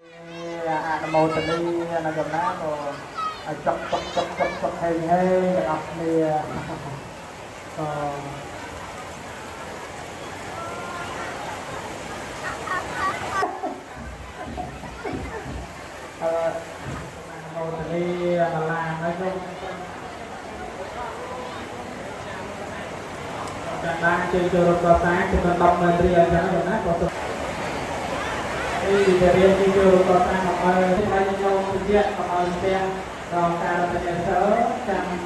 អានមោទនីនៅចំណាក៏ចុកហេងទាំងអស់គ្នាក៏មោទនីអាឡានហើយខ្ញុំចាំបានជើងចូលរត់ដល់តាគឺមិន10ម៉ឺនរៀលអញ្ចឹងណាក៏ពីរៀនពីចូលរត់ដល់តាមកឲ្យទីឲ្យខ្ញុំវិទ្យាមកឲ្យផ្ទះដល់ការរត់ទៅចាំខ្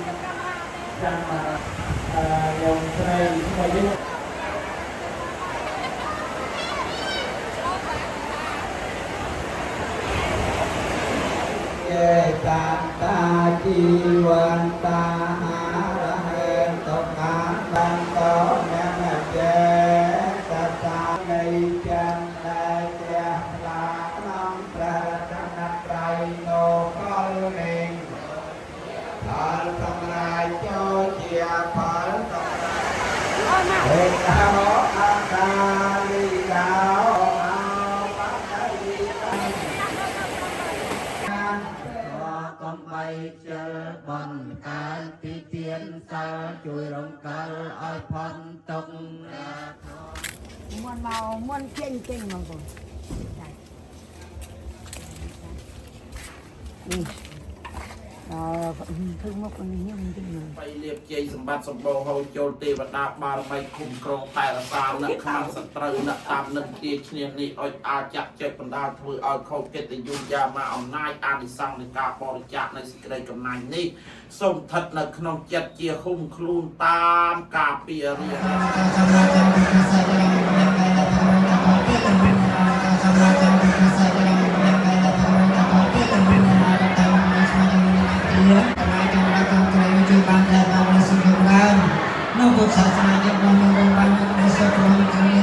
ញុំស្រីស្រីនេះតាតាជីវន្តាហារហេតុកាបានតអ្នកចេតតានៃចាំដែលព្រះផ្លាក្នុងព្រះរតនត្រ័យនោកលនឹងផលសម្រាប់ចូលជាផលសម្រាប់ឯកាមអកាលីកាកំបីជិលបនកាលពីទៀនសាលជួយរំកិលឲ្យផុតទុកមុនមកមុនចេញមកបងនេះធ្វើមកនេះវិញបីលៀបជ័យសម្បត្តិសម្បូរហូរចូលទេវតាបារមីគុំក្រងតែរសានឹកខ្មាំងសត្រូវនឹកតាមនឹកទាឈ្នះនេះឲ្យអាចចាក់ចែកបណ្ដាលធ្វើឲ្យខូចកិត្តិយសយ៉ាមកអំណាចអានិសង្សនៃការបរិច្ចាគនៃសេចក្តីកំណាញ់នេះសូមស្ថិតនៅក្នុងចិត្តជាហុំខ្លួនតាមការពីរៀននៅពុទ្ធសាសនាយើងបានបានបានបានសូមគោរព